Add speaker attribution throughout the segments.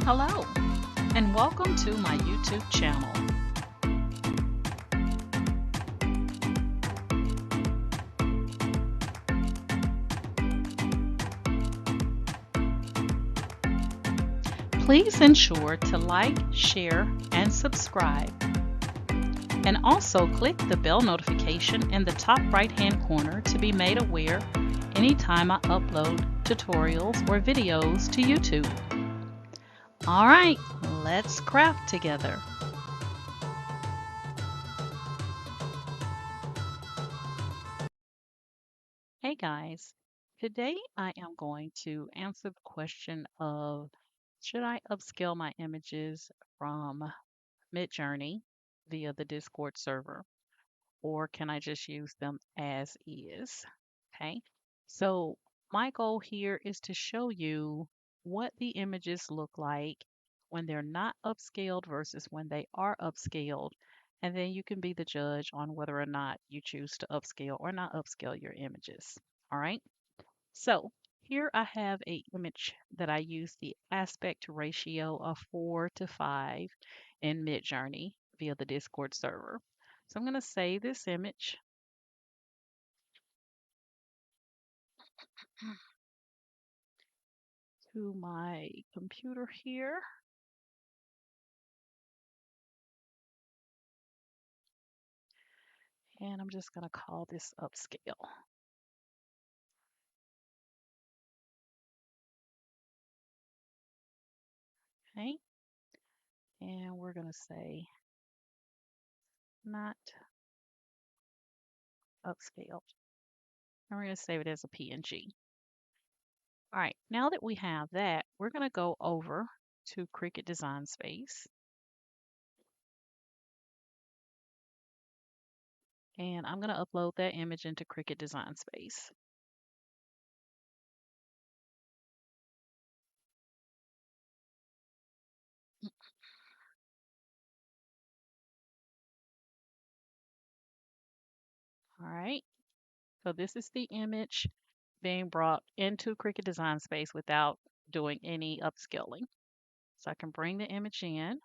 Speaker 1: Hello, and welcome to my YouTube channel. Please ensure to like, share, and subscribe. And also click the bell notification in the top right-hand corner to be made aware anytime I upload tutorials or videos to YouTube. All right, let's craft together. Hey guys, today I am going to answer the question of should I upscale my images from midjourney via the Discord server, or can I just use them as is? Okay, so my goal here is to show you what the images look like when they're not upscaled versus when they are upscaled, and then you can be the judge on whether or not you choose to upscale or not upscale your images. All right, so here I have a image that I use the aspect ratio of 4:5 in Midjourney via the Discord server. So I'm going to save this image to my computer here. And I'm just going to call this upscale. Okay. And we're going to say not upscaled. And we're going to save it as a PNG. All right. Now that we have that, we're going to go over to Cricut Design Space. And I'm going to upload that image into Cricut Design Space. All right. So this is the image being brought into Cricut Design Space without doing any upscaling. So I can bring the image in.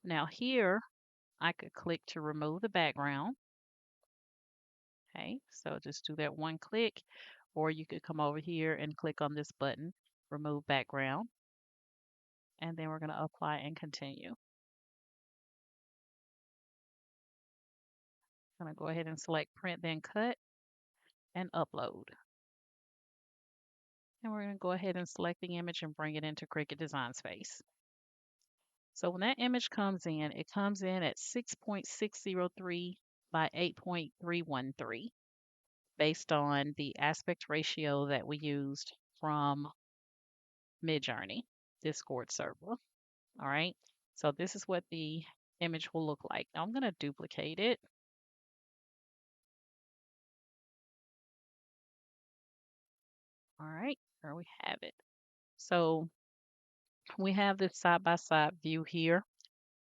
Speaker 1: Now here, I could click to remove the background. Okay, so just do that one click, or you could come over here and click on this button, remove background, and then we're going to apply and continue. I'm going to go ahead and select print, then cut, and upload. And we're going to go ahead and select the image and bring it into Cricut Design Space. So when that image comes in, it comes in at 6.603 by 8.313 based on the aspect ratio that we used from Midjourney Discord server. All right. So this is what the image will look like. Now I'm going to duplicate it. All right. There we have it. So we have this side by side view here,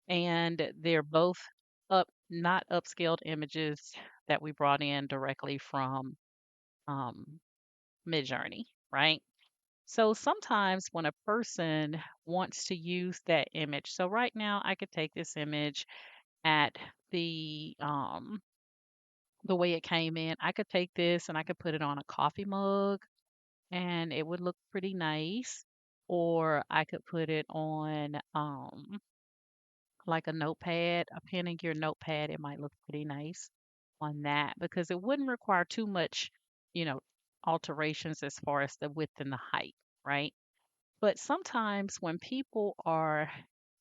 Speaker 1: and they're both not upscaled images that we brought in directly from um, Midjourney, right? So sometimes when a person wants to use that image, so right now I could take this image at the way it came in. I could take this and I could put it on a coffee mug and it would look pretty nice. Or I could put it on like a notepad, a pen and gear notepad. It might look pretty nice on that because it wouldn't require too much, you know, alterations as far as the width and the height, right? But sometimes when people are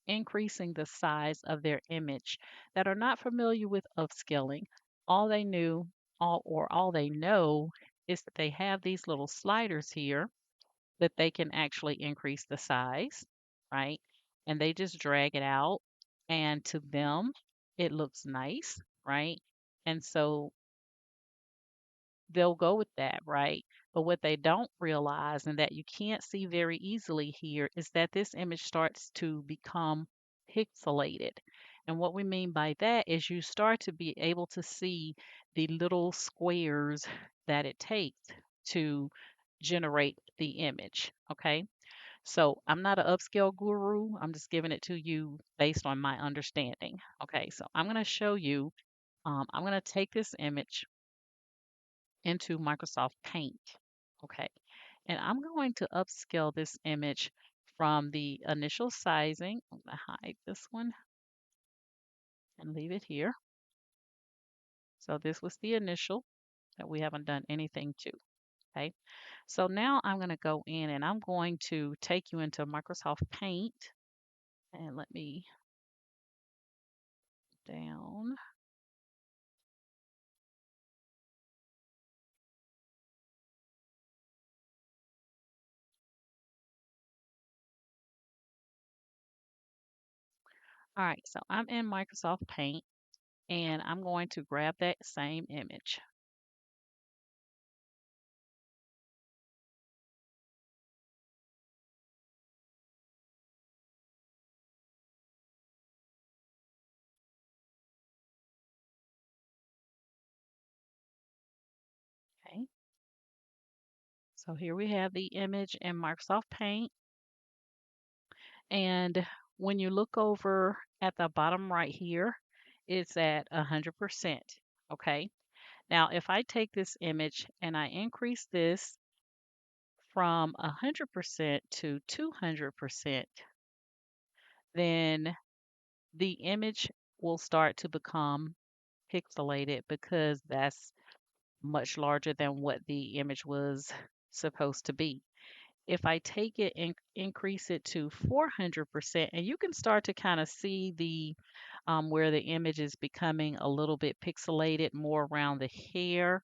Speaker 1: increasing the size of their image that are not familiar with upscaling, all they knew, all they know is that they have these little sliders here that they can actually increase the size, right? And they just drag it out, and to them, it looks nice, right? And so they'll go with that, right? But what they don't realize and that you can't see very easily here is that this image starts to become pixelated. And what we mean by that is you start to be able to see the little squares that it takes to generate the image, okay? So I'm not an upscale guru. I'm just giving it to you based on my understanding. Okay, so I'm going to show you. I'm going to take this image into Microsoft Paint. Okay, and I'm going to upscale this image from the initial sizing. I'm going to hide this one and leave it here. So this was the initial that we haven't done anything to. Okay, so now I'm going to go in and I'm going to take you into Microsoft Paint and let me down. All right, so I'm in Microsoft Paint and I'm going to grab that same image. Okay, so here we have the image in Microsoft Paint. And when you look over at the bottom right here, it's at 100%. Okay, now if I take this image and I increase this from 100% to 200%, then the image will start to become pixelated because that's much larger than what the image was supposed to be. If I take it and increase it to 400%, and you can start to kind of see the where the image is becoming a little bit pixelated more around the hair,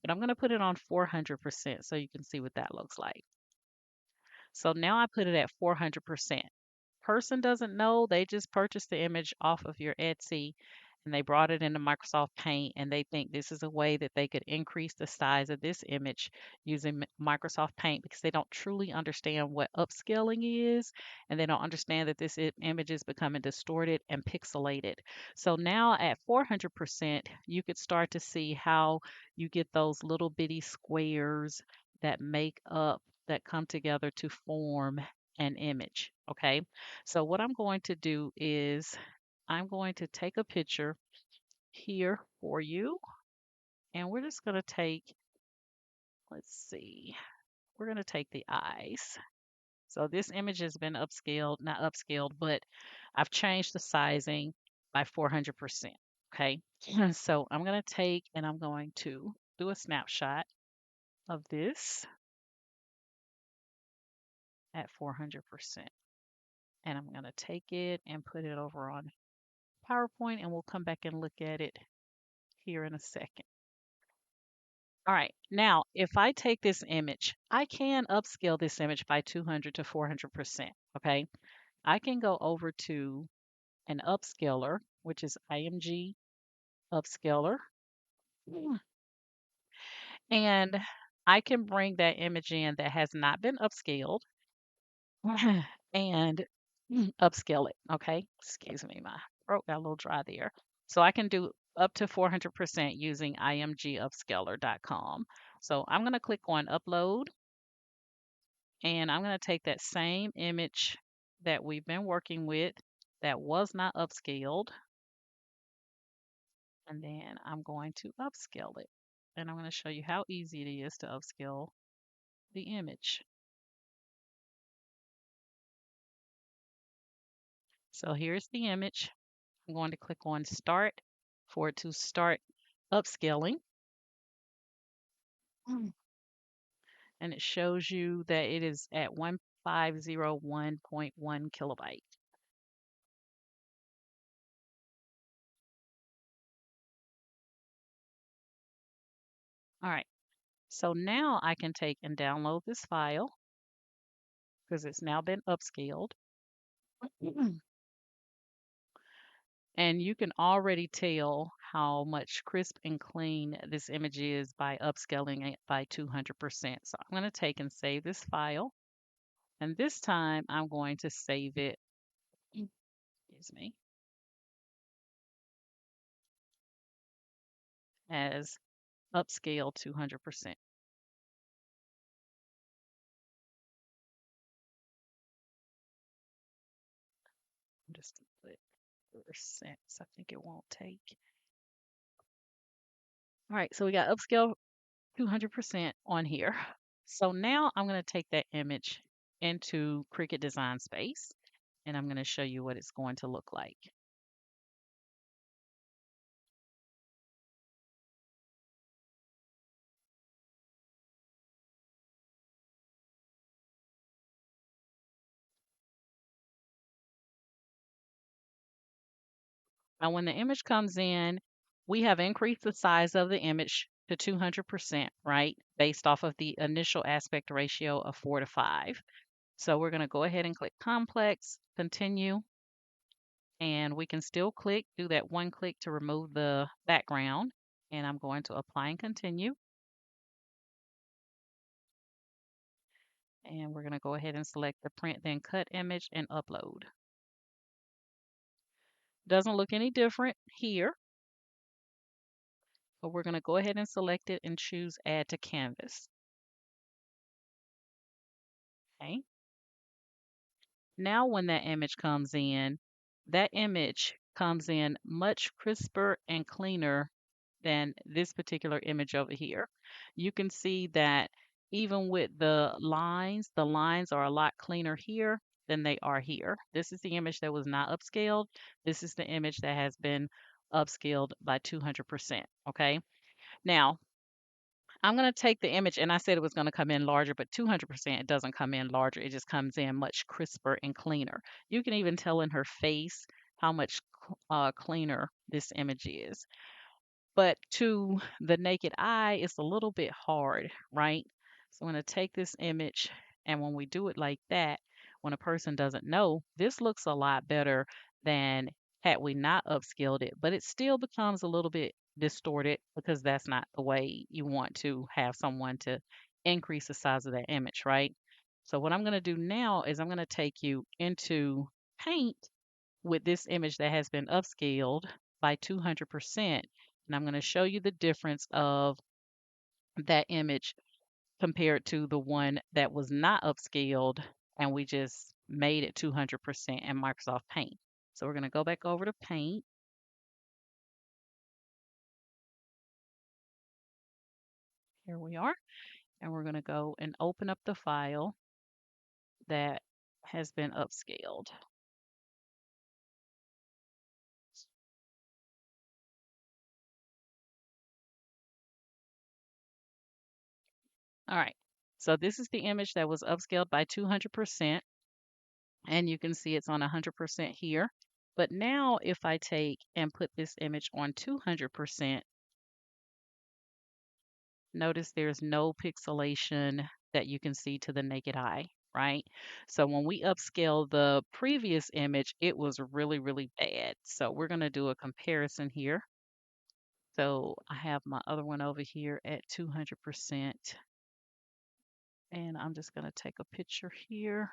Speaker 1: but I'm going to put it on 400% so you can see what that looks like. So now I put it at 400%. Person doesn't know, they just purchased the image off of your Etsy and they brought it into Microsoft Paint and they think this is a way that they could increase the size of this image using Microsoft Paint because they don't truly understand what upscaling is and they don't understand that this image is becoming distorted and pixelated. So now at 400%, you could start to see how you get those little bitty squares that make up that come together to form an image. Okay, so what I'm going to do is I'm going to take a picture here for you, and we're just going to take, let's see, we're going to take the eyes. So this image has been upscaled, not upscaled, but I've changed the sizing by 400%. Okay, so I'm going to take and I'm going to do a snapshot of this at 400%. And I'm going to take it and put it over on PowerPoint and we'll come back and look at it here in a second. All right, now if I take this image, I can upscale this image by 200 to 400%. Okay, I can go over to an upscaler, which is IMG Upscaler, and I can bring that image in that has not been upscaled and upscale it. Okay, excuse me, my throat got a little dry there. So I can do up to 400% using imgUpscaler.com. So I'm going to click on upload and I'm going to take that same image that we've been working with that was not upscaled and then I'm going to upscale it. And I'm going to show you how easy it is to upscale the image. So here's the image. I'm going to click on start for it to start upscaling. And it shows you that it is at 1501.1 kilobyte. All right, so now I can take and download this file because it's now been upscaled. And you can already tell how much crisp and clean this image is by upscaling it by 200%. So I'm going to take and save this file. And this time I'm going to save it, excuse me, as upscale 200%. So I think it won't take. All right, so we got upscale 200% on here. So now I'm going to take that image into Cricut Design Space and I'm going to show you what it's going to look like. Now, when the image comes in, we have increased the size of the image to 200%, right? Based off of the initial aspect ratio of 4:5. So we're going to go ahead and click complex, continue, and we can still do that one click to remove the background. And I'm going to apply and continue. And we're going to go ahead and select the print, then cut image and upload. Doesn't look any different here. But we're going to go ahead and select it and choose add to canvas. Okay. Now when that image comes in, that image comes in much crisper and cleaner than this particular image over here. You can see that even with the lines are a lot cleaner here than they are here. This is the image that was not upscaled. This is the image that has been upscaled by 200%. Okay. Now, I'm going to take the image, and I said it was going to come in larger, but 200% it doesn't come in larger. It just comes in much crisper and cleaner. You can even tell in her face how much cleaner this image is. But to the naked eye, it's a little bit hard, right? So I'm going to take this image, and when we do it like that, when a person doesn't know, this looks a lot better than had we not upscaled it, but it still becomes a little bit distorted because that's not the way you want to have someone to increase the size of that image, right? So what I'm going to do now is I'm going to take you into Paint with this image that has been upscaled by 200%. And I'm going to show you the difference of that image compared to the one that was not upscaled and we just made it 200% in Microsoft Paint. So we're going to go back over to Paint. Here we are. And we're going to go and open up the file that has been upscaled. All right. So this is the image that was upscaled by 200%. And you can see it's on 100% here. But now if I take and put this image on 200%, notice there's no pixelation that you can see to the naked eye, right? So when we upscale the previous image, it was really, really bad. So we're going to do a comparison here. So I have my other one over here at 200%. And I'm just going to take a picture here.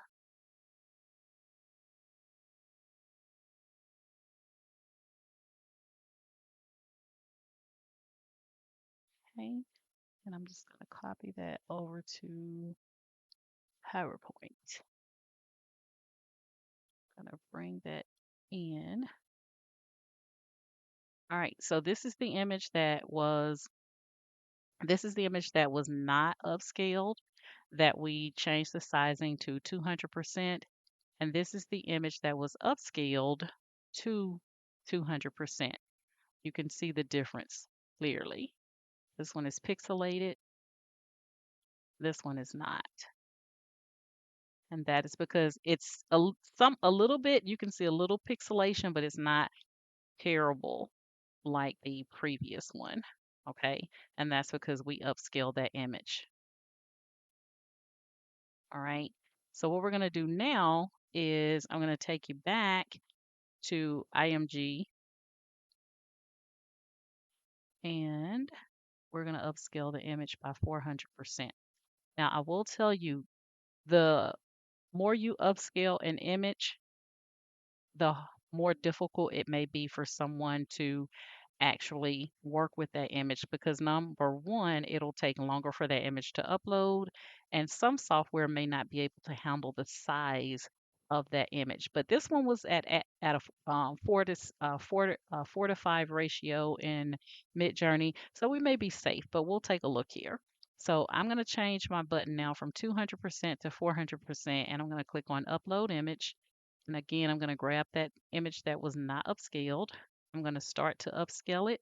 Speaker 1: Okay. And I'm just going to copy that over to PowerPoint. I'm going to bring that in. All right, so this is the image that was not upscaled, that we changed the sizing to 200%, and this is the image that was upscaled to 200%. You can see the difference clearly. This one is pixelated, this one is not. And that is because it's a little bit, you can see a little pixelation, but it's not terrible like the previous one. Okay, and that's because we upscaled that image. All right, so what we're going to do now is I'm going to take you back to IMG and we're going to upscale the image by 400%. Now I will tell you, the more you upscale an image, the more difficult it may be for someone to actually work with that image because number one, it'll take longer for that image to upload, and some software may not be able to handle the size of that image. But this one was at a 4 to 5 ratio in Midjourney, so we may be safe. But we'll take a look here. So I'm going to change my button now from 200% to 400%, and I'm going to click on Upload Image. And again, I'm going to grab that image that was not upscaled. I'm going to start to upscale it.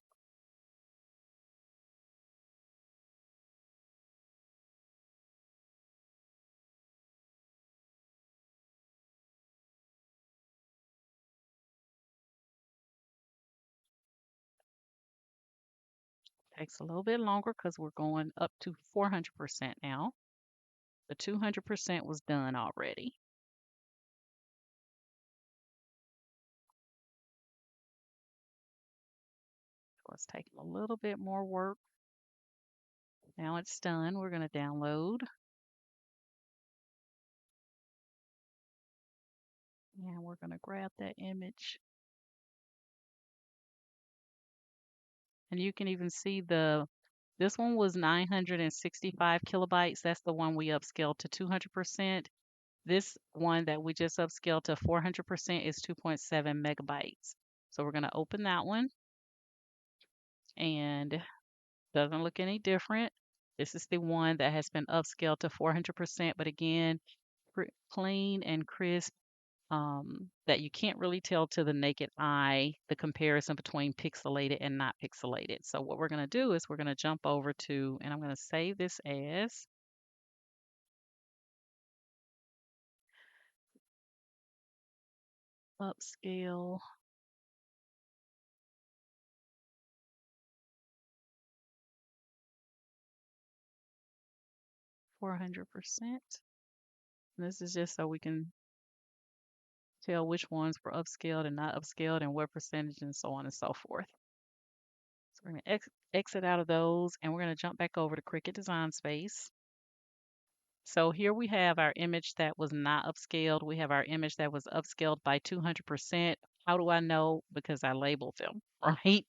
Speaker 1: Takes a little bit longer because we're going up to 400% now. The 200% was done already. So it's taking a little bit more work. Now it's done. We're going to download. And we're going to grab that image. And you can even see this one was 965 kilobytes. That's the one we upscaled to 200%. This one that we just upscaled to 400% is 2.7 megabytes. So we're going to open that one, and doesn't look any different. This is the one that has been upscaled to 400%, but again, clean and crisp, that you can't really tell to the naked eye the comparison between pixelated and not pixelated. So what we're going to do is we're going to jump over to, and I'm going to save this as upscale 400%. And this is just so we can tell which ones were upscaled and not upscaled and what percentage and so on and so forth. So we're going to exit out of those, and we're going to jump back over to Cricut Design Space. So here we have our image that was not upscaled. We have our image that was upscaled by 200%. How do I know? Because I labeled them, right?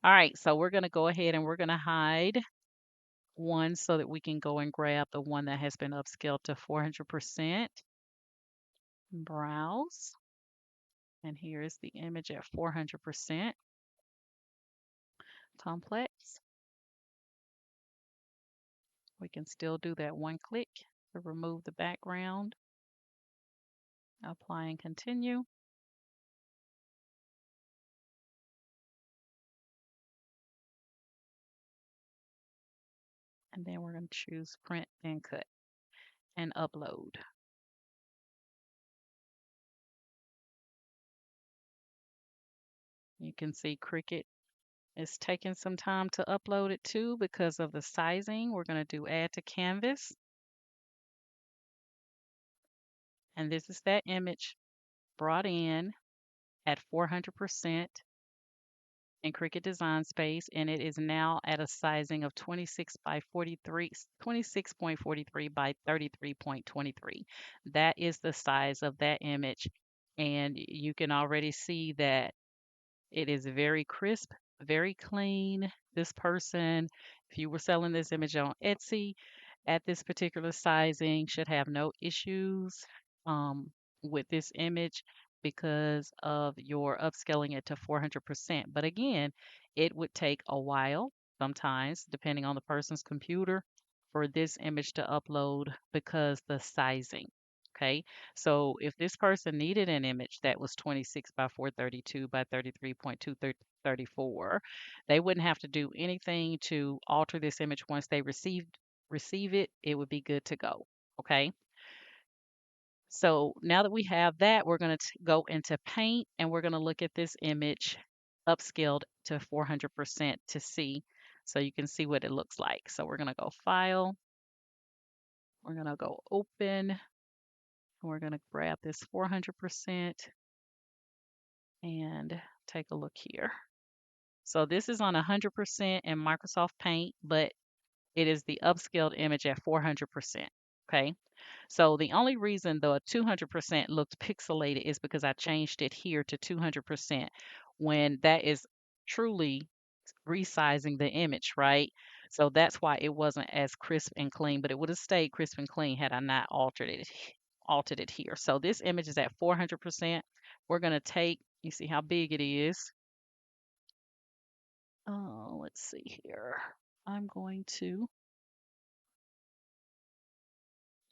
Speaker 1: All right, so we're going to go ahead and we're going to hide one so that we can go and grab the one that has been upscaled to 400%. Browse. And here is the image at 400%. Complex. We can still do that one click to remove the background. Apply and continue. And then we're going to choose print and cut and upload. You can see Cricut is taking some time to upload it too because of the sizing. We're going to do add to canvas. And this is that image brought in at 400% in Cricut Design Space, and it is now at a sizing of 26 by 43, 26.43 by 33.23. That is the size of that image, and you can already see that it is very crisp, very clean. This person, if you were selling this image on Etsy at this particular sizing, should have no issues um, with this image because of your upscaling it to 400%. But again, it would take a while, sometimes, depending on the person's computer, for this image to upload because the sizing. Okay, so if this person needed an image that was 26 by 432 by 33.234, they wouldn't have to do anything to alter this image. Once they receive it, it would be good to go. Okay, so now that we have that, we're going to go into Paint, and we're going to look at this image upscaled to 400% to see, so you can see what it looks like. So we're going to go File, we're going to go Open, and we're going to grab this 400% and take a look here. So this is on 100% in Microsoft Paint, but it is the upscaled image at 400%. Okay. So the only reason the 200% looked pixelated is because I changed it here to 200% when that is truly resizing the image, right? So that's why it wasn't as crisp and clean, but it would have stayed crisp and clean had I not altered it altered it here. So this image is at 400%. We're going to take, you see how big it is. Let's see here. I'm going to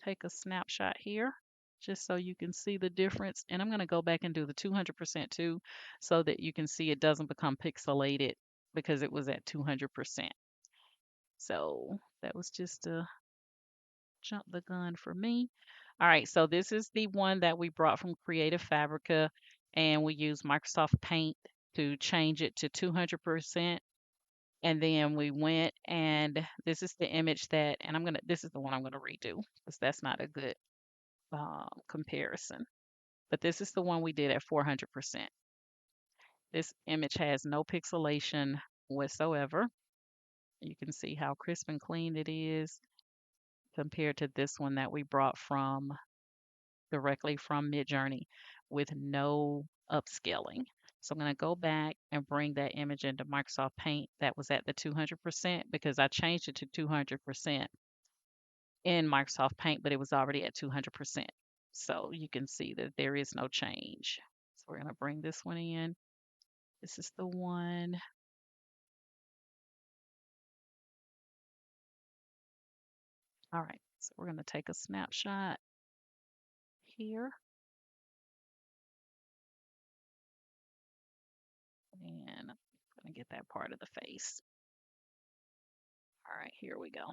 Speaker 1: take a snapshot here just so you can see the difference. And I'm going to go back and do the 200% too so that you can see it doesn't become pixelated because it was at 200%. So that was just a jump the gun for me. All right, so this is the one that we brought from Creative Fabrica, and we used Microsoft Paint to change it to 200%. And then we went and this is the image that, and this is the one I'm gonna redo because that's not a good comparison. But this is the one we did at 400%. This image has no pixelation whatsoever. You can see how crisp and clean it is compared to this one that we brought from directly from midjourney with no upscaling. So I'm going to go back and bring that image into Microsoft Paint that was at the 200% because I changed it to 200% in Microsoft Paint, but it was already at 200%. So you can see that there is no change. So we're going to bring this one in. This is the one. All right, so we're going to take a snapshot here. And I'm going to get that part of the face. All right, here we go.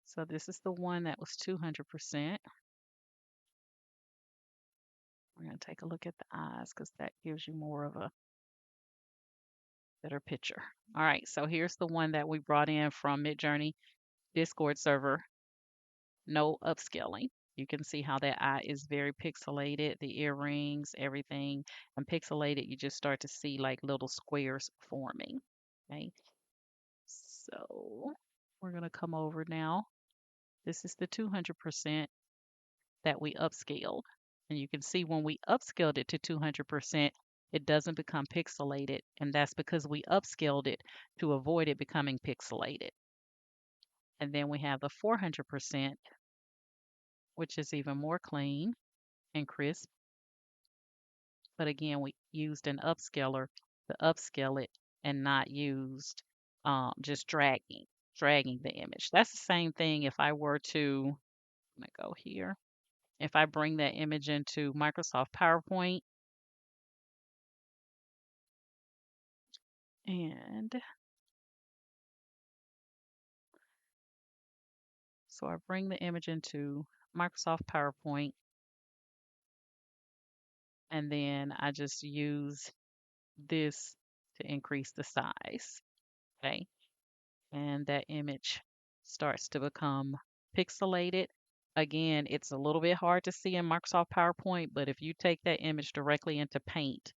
Speaker 1: So this is the one that was 200%. We're going to take a look at the eyes because that gives you more of a better picture. All right, so here's the one that we brought in from Midjourney Discord server, no upscaling. You can see how that eye is very pixelated, the earrings, everything. And pixelated, you just start to see like little squares forming. Okay, so we're going to come over now. This is the 200% that we upscaled. And you can see when we upscaled it to 200%, it doesn't become pixelated. And that's because we upscaled it to avoid it becoming pixelated. And then we have the 400%, which is even more clean and crisp. But again, we used an upscaler to upscale it and not used just dragging the image. That's the same thing if I were to, I'm gonna go here. If I bring that image into Microsoft PowerPoint and so I bring the image into Microsoft PowerPoint and then I just use this to increase the size. Okay. And that image starts to become pixelated. Again, it's a little bit hard to see in Microsoft PowerPoint, but if you take that image directly into Paint,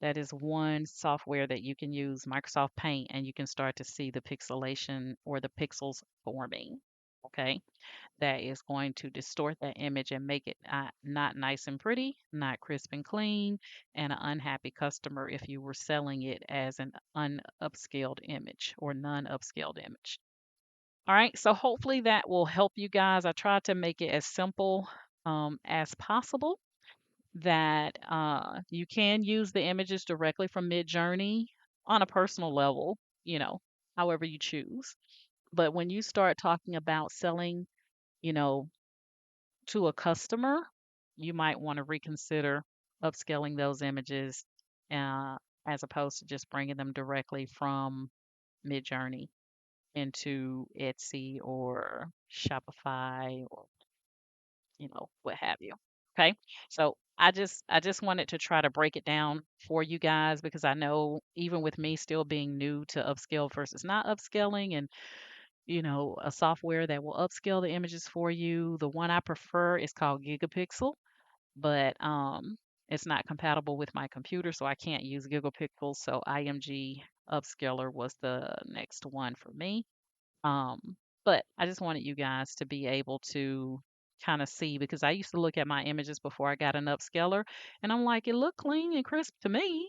Speaker 1: that is one software that you can use, Microsoft Paint, and you can start to see the pixelation or the pixels forming. Okay, that is going to distort that image and make it not nice and pretty, not crisp and clean, and an unhappy customer if you were selling it as an unupscaled image or non-upscaled image. All right, so hopefully that will help you guys. I tried to make it as simple as possible that you can use the images directly from Midjourney on a personal level, you know, however you choose. But when you start talking about selling, you know, to a customer, you might want to reconsider upscaling those images uh, as opposed to just bringing them directly from Midjourney into Etsy or Shopify or what have you. Okay. So I just wanted to try to break it down for you guys because I know even with me still being new to upscale versus not upscaling and a software that will upscale the images for you. The one I prefer is called Gigapixel, but it's not compatible with my computer, so I can't use Gigapixel. So IMG Upscaler was the next one for me. But I just wanted you guys to be able to kind of see because I used to look at my images before I got an upscaler and I'm like, it looked clean and crisp to me.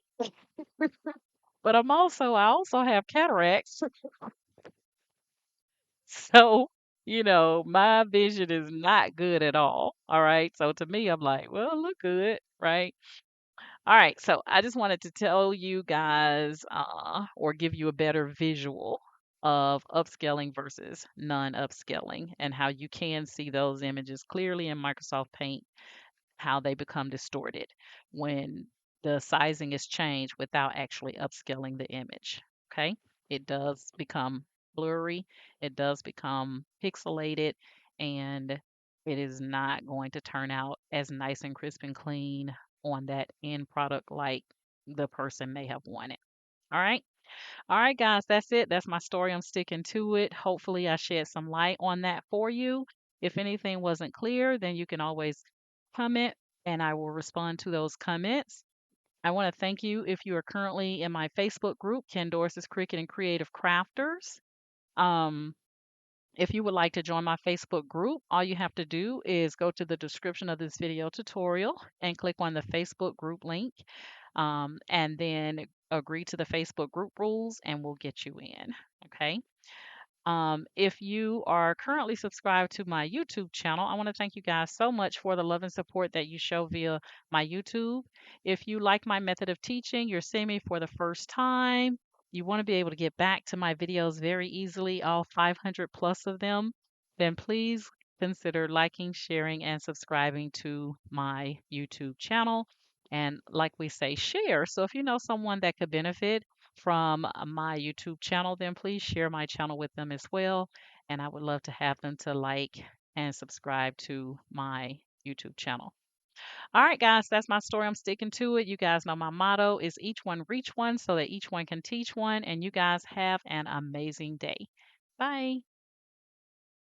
Speaker 1: But I also have cataracts. So My vision is not good at all. All right. So to me, I'm like, well, look good, right? All right. So I just wanted to tell you guys, or give you a better visual of upscaling versus non-upscaling and how you can see those images clearly in Microsoft Paint, how they become distorted when the sizing is changed without actually upscaling the image. Okay, it does become blurry, it does become pixelated, and it is not going to turn out as nice and crisp and clean on that end product like the person may have wanted. All right. All right, guys, that's it. That's my story. I'm sticking to it. Hopefully, I shed some light on that for you. If anything wasn't clear, then you can always comment and I will respond to those comments. I want to thank you if you are currently in my Facebook group, Ken Dorsey's Cricut and Creative Crafters. Um, if you would like to join my Facebook group, all you have to do is go to the description of this video tutorial and click on the Facebook group link, and then agree to the Facebook group rules, and we'll get you in. Okay. If you are currently subscribed to my YouTube channel, I want to thank you guys so much for the love and support that you show via my YouTube. If you like my method of teaching, you're seeing me for the first time, you want to be able to get back to my videos very easily, all 500 plus of them, then please consider liking, sharing, and subscribing to my YouTube channel. And like we say, share. So if you know someone that could benefit from my YouTube channel, then please share my channel with them as well. And I would love to have them to like and subscribe to my YouTube channel. All right, guys, that's my story. I'm sticking to it. You guys know my motto is each one reach one so that each one can teach one. And you guys have an amazing day. Bye.